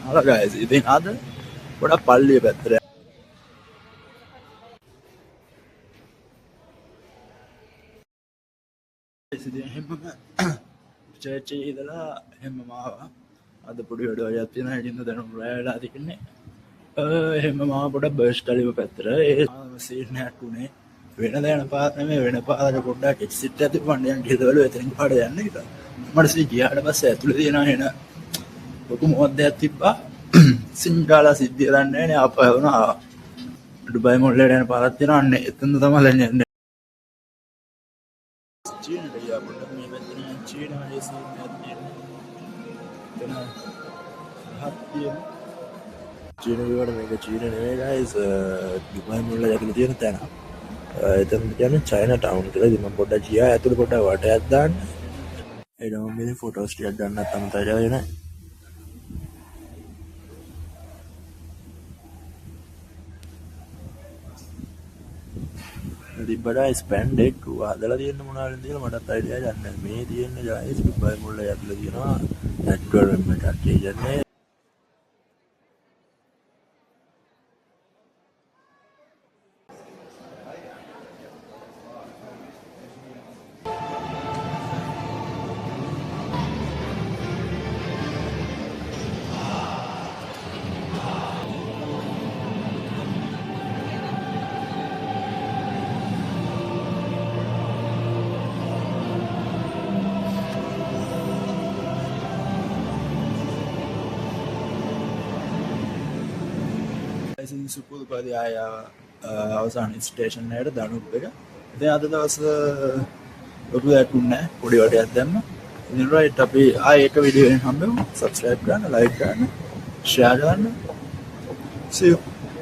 Halo guys, ඉතින් අද පොඩක් පල්ලිය පැත්තට ඉතින් එහෙම චර්ච් එකේ ඉඳලා එහෙම මාවා අද පොඩි වැඩක් තියෙනවා හිටින්න දැනුම් රැයලා තින්නේ එහෙම මාව පොඩක් බර්ස් කලිව පැත්තට ඒ සීන් එකක් උනේ වෙන දැන පාර නෙමෙයි වෙන පාරක පොඩ්ඩක් එක්සිට් එකක් තිබ්බන් යන් කියලා එතනින් පාඩ යන්න කියලා මට සී ගියාට පස්සේ ඇතුලේ තියෙනවා එන ලොකු මොහොතක් තිබ්බා සිංගාලා සිද්ධිය දන්නේ නැහැ අප වුණා ඩුබයි මොල්ලේට යන පාරක් තියෙනවා අන්න එතන තමයි යන්නේ චීනට ගියා පොඩ්ඩක් මේ පැත්තේ චීනාවේ සීන් එකක් තියෙනවා එතන හත්තිය චීන වල මේක චීන නෙවෙයි guys ඩුබයි මොල්ල යකලා තියෙන තැන එතන කියන්නේ චයිනා ටවුන් කියලා ඉතින් මම පොඩ්ඩක් ගියා ඇතුළේ පොඩ්ඩක් වටයක් දාන්න එනවා මේ ෆොටෝස් ටිකක් ගන්නත් අමතක වෙන්නේ තිබ්බට ස්පැන්ඩෙක් හදලා තියෙන මොනවද කියලා මටත් අයිඩියා ගන්න නැහැ. මේ තියෙන්නේ ගයිස් ඩුබයි මොල්ල ඇතුළේ තියෙනවා ඇක්වරියම් එකක් කියන්නේ. ඉතින් සුපුරුපදී ආය අවසාන ස්ටේෂන් එකට දනුප් එක. ඉතින් අද දවස් ලොකු දෙයක් නැහැ. පොඩි වටයක් දැම්ම. ඉතින් රයිට් අපි ආයෙ එක වීඩියෝ එකකින් හම්බෙමු. subscribe කරන්න, like කරන්න, share කරන්න. See you.